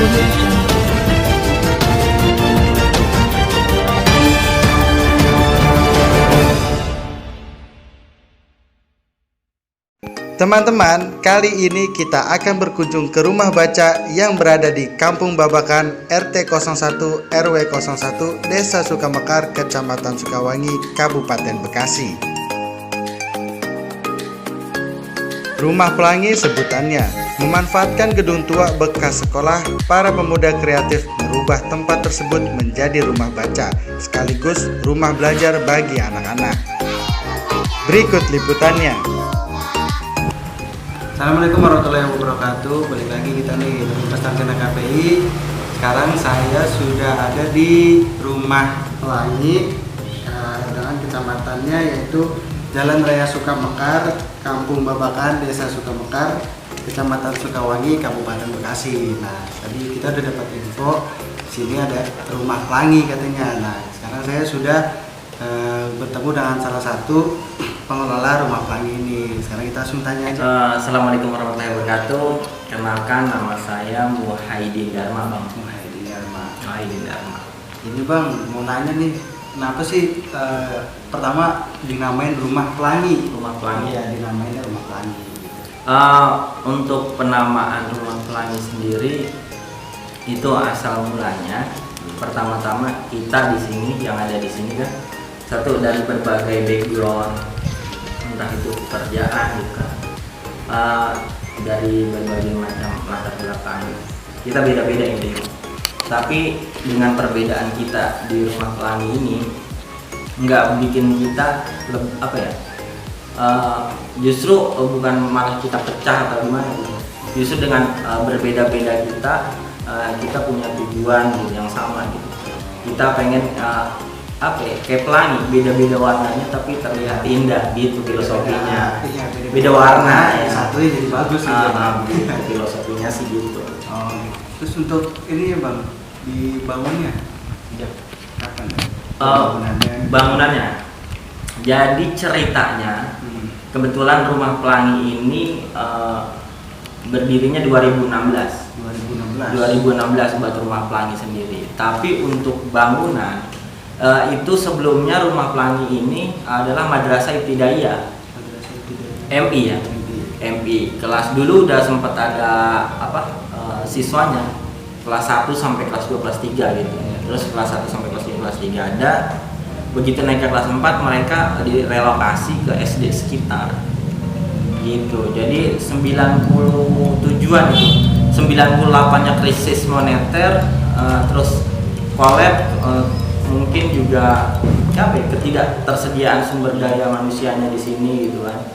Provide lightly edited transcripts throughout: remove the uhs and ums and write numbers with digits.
Indonesia. Teman-teman, kali ini kita akan berkunjung ke rumah baca yang berada di Kampung Babakan, RT 01 RW 01, Desa Sukamekar, Kecamatan Sukawangi, Kabupaten Bekasi. Rumah Pelangi sebutannya, memanfaatkan gedung tua bekas sekolah, para pemuda kreatif merubah tempat tersebut menjadi rumah baca, sekaligus rumah belajar bagi anak-anak. Berikut liputannya. Assalamualaikum warahmatullahi wabarakatuh. Balik lagi kita nih di Pesantren KPI. Sekarang saya sudah ada di Rumah Pelangi dengan kecamatannya yaitu Jalan Raya Sukamekar, Kampung Babakan, Desa Sukamekar, Kecamatan Sukawangi, Kabupaten Bekasi. Nah, tadi kita udah dapat info sini ada Rumah Pelangi katanya. Nah, sekarang saya sudah bertemu dengan salah satu pengelola Rumah Pelangi ini. Sekarang kita langsung tanya aja. Assalamualaikum warahmatullahi wabarakatuh. Kenalkan, nama saya Muhaidin Dharma, Bang. Muhaidin Dharma. Muhaidin Dharma. Ini Bang, mau nanya nih, kenapa sih pertama dinamain Rumah Pelangi? Rumah Pelangi. Ya, dinamainnya Rumah Pelangi. Untuk penamaan Rumah Pelangi sendiri itu asal mulanya pertama-tama kita di sini yang ada di sini kan satu dari berbagai background, entah itu pekerjaan juga dari berbagai macam latar belakang, kita beda-beda ini. Tapi dengan perbedaan kita di Rumah Pelangi ini nggak bikin kita justru bukan malah kita pecah atau gimana gitu. Justru dengan berbeda-beda kita punya tujuan gitu, yang sama gitu. Kita pengen kayak pelangi, beda-beda warnanya tapi terlihat indah gitu filosofinya. Iya, beda warna ya. Satunya jadi bagus gitu. Gitu, filosofinya sih gitu. Oh, terus untuk ini ya Bang, dibangunnya kapan ya? Bangunannya. Jadi ceritanya kebetulan Rumah Pelangi ini berdirinya 2016 buat Rumah Pelangi sendiri. Tapi untuk bangunan itu sebelumnya Rumah Pelangi ini adalah Madrasah Ibtidaiyah MI ya. MI kelas dulu udah sempat ada siswanya kelas 1 sampai kelas 2 kelas 3 gitu. Terus kelas 1 sampai kelas 2 kelas 3 ada. Begitu naik ke kelas 4 mereka direlokasi ke SD sekitar gitu. Jadi 97-an itu 98-nya krisis moneter, terus collab, mungkin juga ketidaktersediaan sumber daya manusianya di sini gitu kan.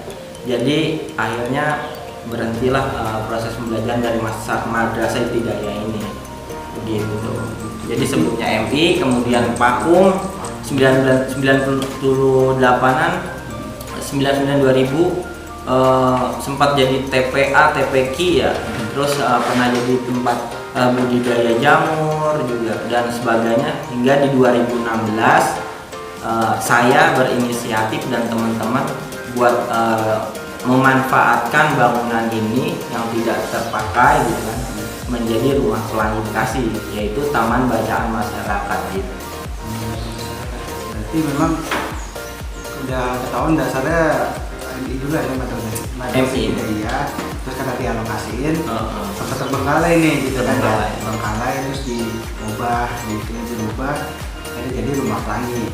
Jadi akhirnya berhentilah proses pembelajaran dari madrasah Ibtidaiyah ini begitu. Jadi sebelumnya MI, kemudian vakum 98-an 2000 sempat jadi TPA, TPQ ya. Terus pernah jadi tempat budidaya jamur juga dan sebagainya hingga di 2016 saya berinisiatif dan teman-teman buat memanfaatkan bangunan ini yang tidak terpakai gitu kan menjadi Rumah Pelangi Bekasi, yaitu Taman Bacaan Masyarakat gitu. Berarti memang udah ketahuan dasarnya MI dulu ya Madrasah Ibtidaiyah, terus karena dialokasiin sempat terbengkalai nih gitu kan, terbengkalai terus dirubah jadi Rumah Pelangi.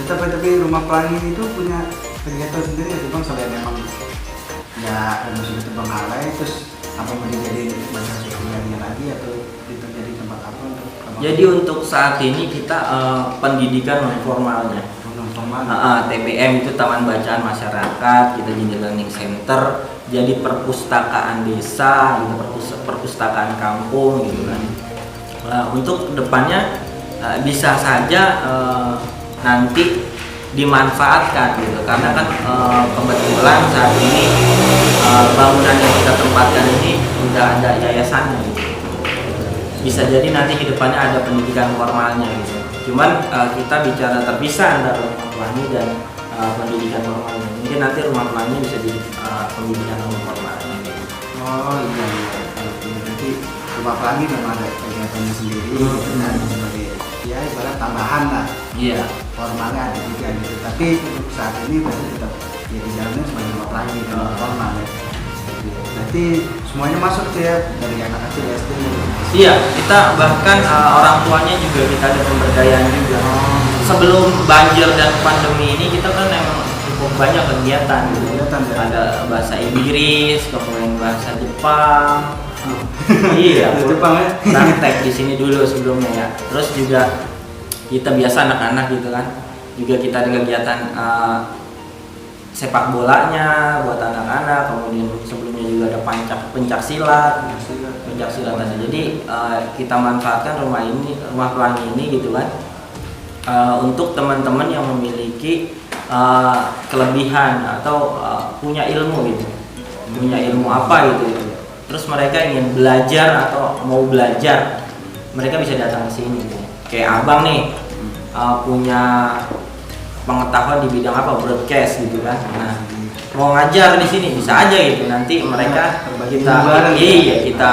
Tapi Rumah Pelangi itu punya kegiatan sendiri ya Bang, selain memang ya sudah terbengkalai, terus apa mau dijadiin madrasah Ibtidaiyah lagi atau jadi tempat apa untuk Jadi untuk saat ini kita pendidikan non formalnya. TBM itu Taman Bacaan Masyarakat, kita jadi learning center, jadi perpustakaan desa, gitu, perpustakaan kampung gitu kan. Untuk kedepannya bisa saja nanti dimanfaatkan gitu, karena kan kebetulan saat ini bangunan yang kita tempatkan ini udah ada yayasannya gitu. Bisa jadi nanti kedepannya ada pendidikan formalnya gitu. Cuman kita bicara terpisah antara Rumah Pelangi dan pendidikan formalnya. Mungkin nanti Rumah Pelangi bisa jadi pendidikan non formalnya. Oh iya, berarti Rumah Pelangi memang ada kegiatannya sendiri gitu kan, sebagai ya ibarat tambahan lah. Iya. Formalnya ada juga gitu, tapi untuk saat ini berarti tetap ya di dalamnya sebagai Rumah Pelangi dan formal ya. Berarti semuanya masuk tuh ya, dari anak kecil SD. Iya, kita bahkan orang tuanya juga kita ada pemberdayaan juga. Sebelum banjir dan pandemi ini kita kan emang cukup banyak kegiatan gitu. Ada bahasa Inggris, kemudian bahasa Jepang. Iya, Jepang ya. praktek di sini dulu sebelumnya ya. Terus juga kita biasa anak-anak gitu kan. Juga kita ada kegiatan sepak bolanya buat anak-anak, kemudian sebelumnya juga ada pencak silat tadi. Jadi kita manfaatkan rumah pelangi ini gitu kan, untuk teman-teman yang memiliki kelebihan atau punya ilmu gitu, punya ilmu apa gitu. Terus mereka ingin belajar atau mau belajar, mereka bisa datang ke sini gitu. Kayak abang nih punya pengetahuan di bidang apa, broadcast gitu kan. Nah, mau ngajar di sini bisa aja gitu. Nanti mereka kita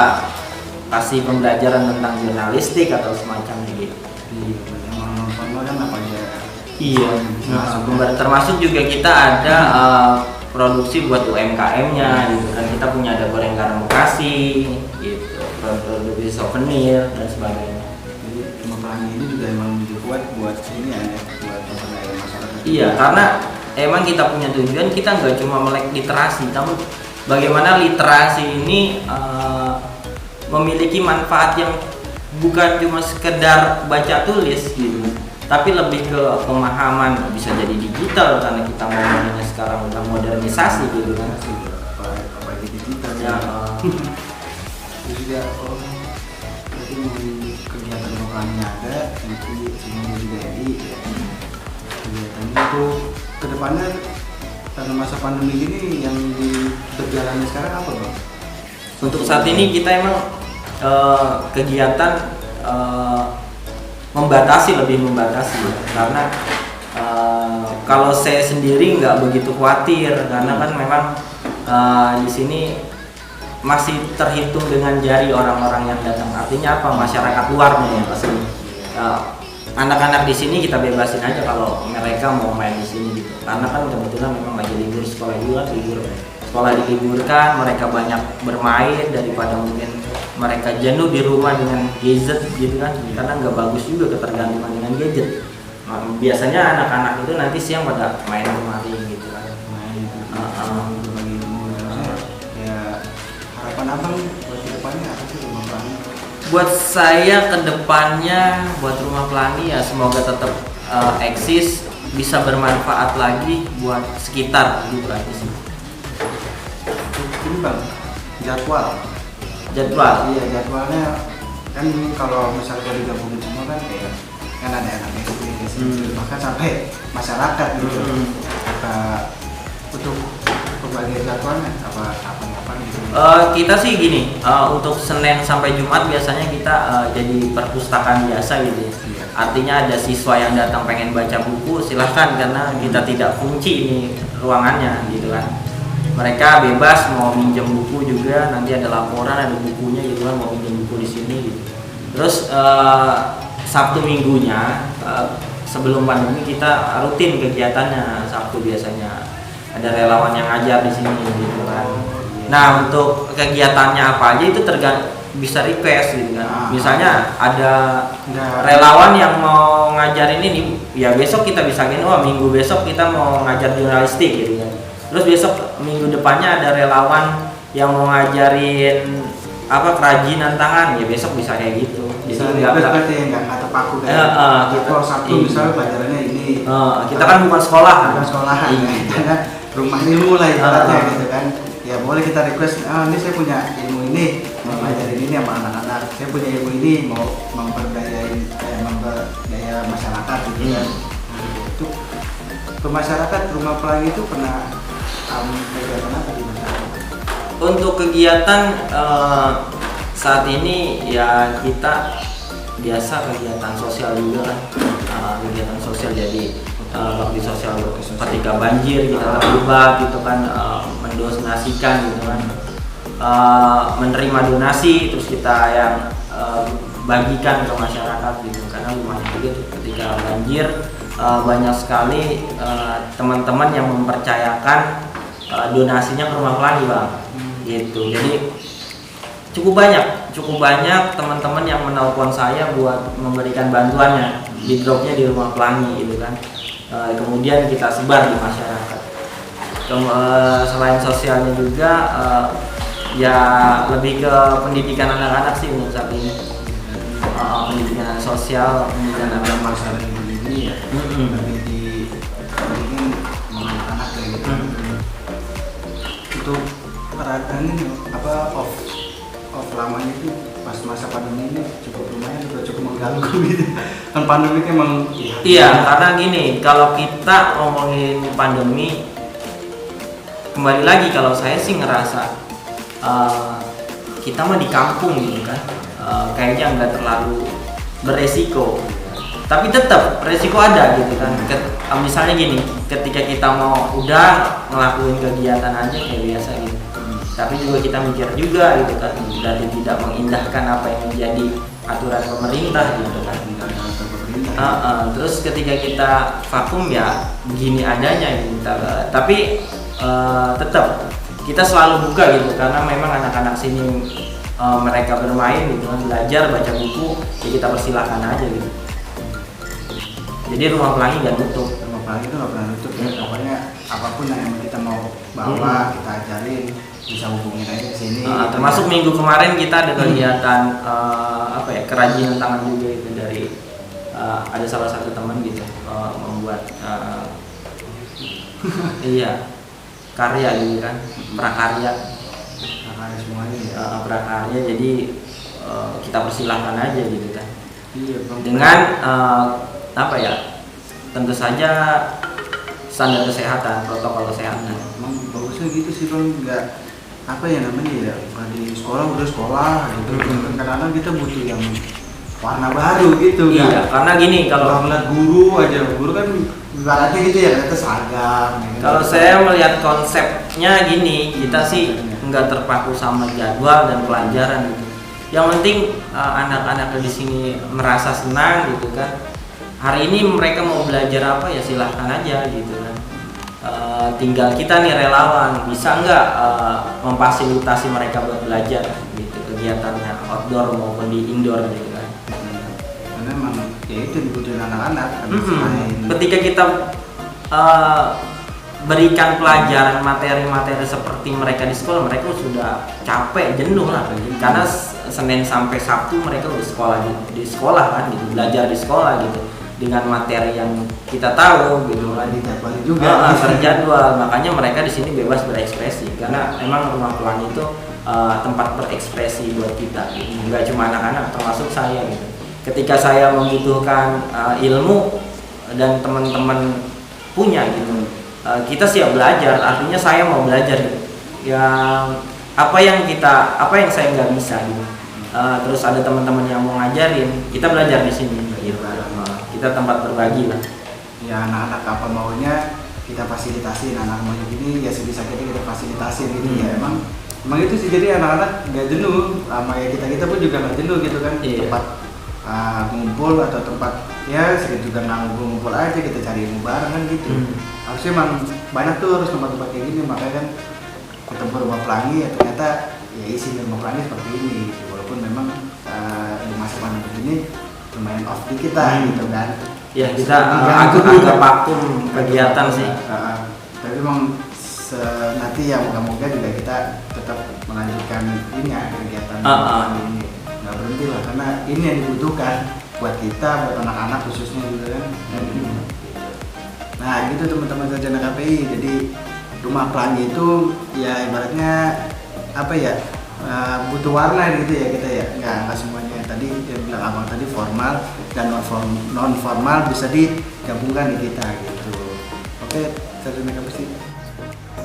kasih pembelajaran tentang jurnalistik atau semacamnya gitu. Iya. Termasuk juga kita ada produksi buat UMKM-nya gitu kan. Kita punya ada goreng garam Bekasi gitu, produksi souvenir dan sebagainya. Jadi Rumah Pelangi ini juga emang dibuat buat ini ya, buat pemberdayaan masyarakat. Iya, karena emang kita punya tujuan, kita nggak cuma melek literasi, namun bagaimana literasi ini memiliki manfaat yang bukan cuma sekedar baca tulis gitu, tapi lebih ke pemahaman. Bisa jadi digital karena kita ngomonginnya sekarang udah modernisasi gitu kan. Apa digital Ya, terus juga berarti kegiatan lokalnya ada, nanti semuanya juga jadi kegiatannya itu kedepannya karena masa pandemi ini yang berjalannya sekarang apa bang? untuk saat ini kita emang kegiatan lebih membatasi ya. Karena kalau saya sendiri nggak begitu khawatir karena kan memang di sini masih terhitung dengan jari orang-orang yang datang. Artinya apa? Masyarakat luarnya ya pasti. Anak-anak di sini kita bebasin aja kalau mereka mau main di sini gitu. Karena kan kebetulan memang lagi libur sekolah juga, sekolah diliburkan, mereka banyak bermain daripada mungkin mereka jenuh di rumah dengan gadget gitu kan. Karena nggak bagus juga ketergantungan dengan gadget. Nah, biasanya anak-anak itu nanti siang pada main kemari gitu kan. Ya harapan abang buat kedepannya apa sih Rumah Pelangi? Buat saya kedepannya buat Rumah Pelangi ya semoga tetap eksis, bisa bermanfaat lagi buat sekitar gitu aja sih. Ini bang, jadwal. Iya jadwalnya kan kalau misalnya digabungin semua kan kayak kan ada anak SD, bahkan sampai masyarakat gitu. Untuk pembagian jadwalnya apa gitu? Kita sih gini, untuk Senin sampai Jumat biasanya kita jadi perpustakaan biasa gitu ya. Iya. Artinya ada siswa yang datang pengen baca buku silahkan, karena kita tidak kunci ini ruangannya gitu kan. Mereka bebas mau minjem buku juga, nanti ada laporan, ada bukunya gitu kan, mau minjem buku di sini gitu. Terus Sabtu Minggunya sebelum pandemi kita rutin kegiatannya. Sabtu biasanya ada relawan yang ngajar di sini gitu kan. Nah, untuk kegiatannya apa aja itu bisa request gitu kan. Misalnya ada relawan yang mau ngajarin ini, ya besok kita bisa gini, minggu besok kita mau ngajar jurnalistik gitu kan. Terus besok minggu depannya ada relawan yang mau ngajarin kerajinan tangan, ya besok bisa kayak gitu. Jadi nggak terpaku kan. Kalau Sabtu misalnya pelajarannya ini. Kita kan bukan sekolah. Karena rumah ilmu lah ibaratnya gitu kan. Ya boleh kita request, ini saya punya ilmu ini, mau ngajarin ini sama anak-anak. Saya punya ilmu ini, mau memperdaya masyarakat gitu kan. Itu ke masyarakat Rumah Pelangi itu pernah kegiatan apa di masyarakat? Untuk kegiatan saat ini ya kita biasa kegiatan sosial juga kan, kegiatan sosial. Jadi bakti sosial ketika banjir kita terlibat gitu kan, mendonasikan gitu kan. menerima donasi, terus kita yang bagikan ke masyarakat gitu. Karena lumayan juga tuh ketika banjir, banyak sekali teman-teman yang mempercayakan donasinya ke Rumah Pelangi, Bang. Gitu. Jadi cukup banyak teman-teman yang menelpon saya buat memberikan bantuannya, di dropnya di Rumah Pelangi gitu kan. Kemudian kita sebar di masyarakat. Selain sosialnya juga ya lebih ke pendidikan anak-anak sih untuk saat ini. Pendidikan sosial, pendidikan Ada anak-anak. masalah ini ya, lebih ingin anak-anak kayak gitu. Untuk perhatian ini off lamanya itu pas masa pandemi ini cukup lumayan, udah cukup mengganggu gitu. Kan pandemi kan emang Iya, karena gini, kalau kita ngomongin pandemi, kembali lagi kalau saya sih ngerasa kita mah di kampung gitu kan, kayaknya nggak terlalu beresiko. Tapi tetap resiko ada gitu kan. Misalnya gini, ketika kita mau udah ngelakuin kegiatan aja kayak biasa gitu, tapi juga kita mikir juga gitu kan, dari tidak mengindahkan apa yang menjadi aturan pemerintah gitu kan. Terus ketika kita vakum ya begini adanya gitu. Tapi tetap kita selalu buka gitu, karena memang anak-anak sini mereka bermain gitu kan, belajar baca buku, ya kita persilahkan aja gitu. Jadi Rumah Pelangi nggak nutup. Rumah Pelangi itu nggak pernah nutup ya. Pokoknya apapun yang kita mau bawa, kita ajarin, bisa hubungin aja ke sini. Termasuk minggu kemarin kita ada kegiatan kerajinan tangan juga itu dari ada salah satu teman gitu, membuat karya gitu kan, prakarya Semuanya ya. Prakarya. Jadi kita persilahkan aja gitu kan, Iya, Bang. dengan tentu saja standar kesehatan, protokol kesehatan. Emang bagusnya gitu sih Bang, nggak bukan di sekolah udah sekolah gitu. Kadang-kadang kita butuh yang warna baru gitu kan. Iya, karena gini, kalau ngeliat guru kan ibaratnya gitu ya, ternyata seragam ya kan. Kalau saya melihat konsepnya gini, kita sih nggak terpaku sama jadwal dan pelajaran gitu. Yang penting anak-anak di sini merasa senang gitu kan. Hari ini mereka mau belajar apa ya silahkan aja gitu kan. Tinggal kita nih relawan bisa nggak memfasilitasi mereka buat belajar gitu, kegiatannya outdoor maupun di indoor gitu kan. Karena emang ya itu dibutuhin anak-anak. Ketika kita berikan pelajaran materi-materi seperti mereka di sekolah, mereka sudah capek, jenuh lah. Karena Senin sampai Sabtu mereka udah sekolah di sekolah kan gitu, belajar di sekolah gitu, dengan materi yang kita tahu gitu kan. Dijadwalin juga. Terjadwal, makanya mereka di sini bebas berekspresi. Karena emang Rumah Pelangi itu tempat berekspresi buat kita gitu. Nggak cuma anak-anak, termasuk saya gitu. Ketika saya membutuhkan ilmu dan teman-teman punya gitu, kita siap belajar. Artinya saya mau belajar gitu. Apa yang saya nggak bisa gitu. Terus ada teman-teman yang mau ngajarin, kita belajar di sini gitu. Kita tempat berbagi lah. Ya anak-anak apa maunya kita fasilitasin, anak maunya gini ya sebisa kita fasilitasin gitu ya. Emang itu sih, jadi anak-anak nggak jenuh, sama ya kita pun juga nggak jenuh gitu kan. Iya. Tempat ngumpul atau tempat ya sering juga ngumpul aja, kita cari ilmu bareng kan gitu. Harusnya emang banyak tuh harus tempat-tempat kayak gini, makanya kan ketemu Rumah Pelangi ya ternyata ya isi Rumah Pelangi seperti ini. Walaupun memang di masa pandemi ini lumayan off di kita gitu kan. Ya kita agak vakum kegiatan sih. Tapi memang nanti ya moga-moga juga kita tetap melanjutkan ini ya kegiatan ini. Nggak berhenti lah, karena ini yang dibutuhkan buat kita, buat anak-anak khususnya juga kan. Nah gitu teman-teman sarjana KPI. Jadi Rumah Pelangi itu ya ibaratnya butuh warna gitu ya kita ya. Nggak semuanya tadi yang bilang abang tadi formal dan non formal bisa digabungkan di kita gitu. Oke, sarjana KPI.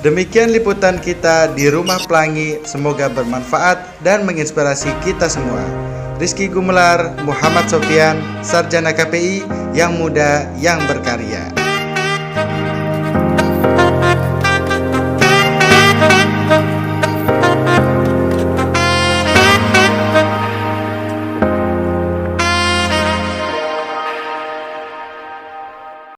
Demikian liputan kita di Rumah Pelangi, semoga bermanfaat dan menginspirasi kita semua. Rizky Gumelar, Muhammad Sofian, sarjana KPI yang muda yang berkarya.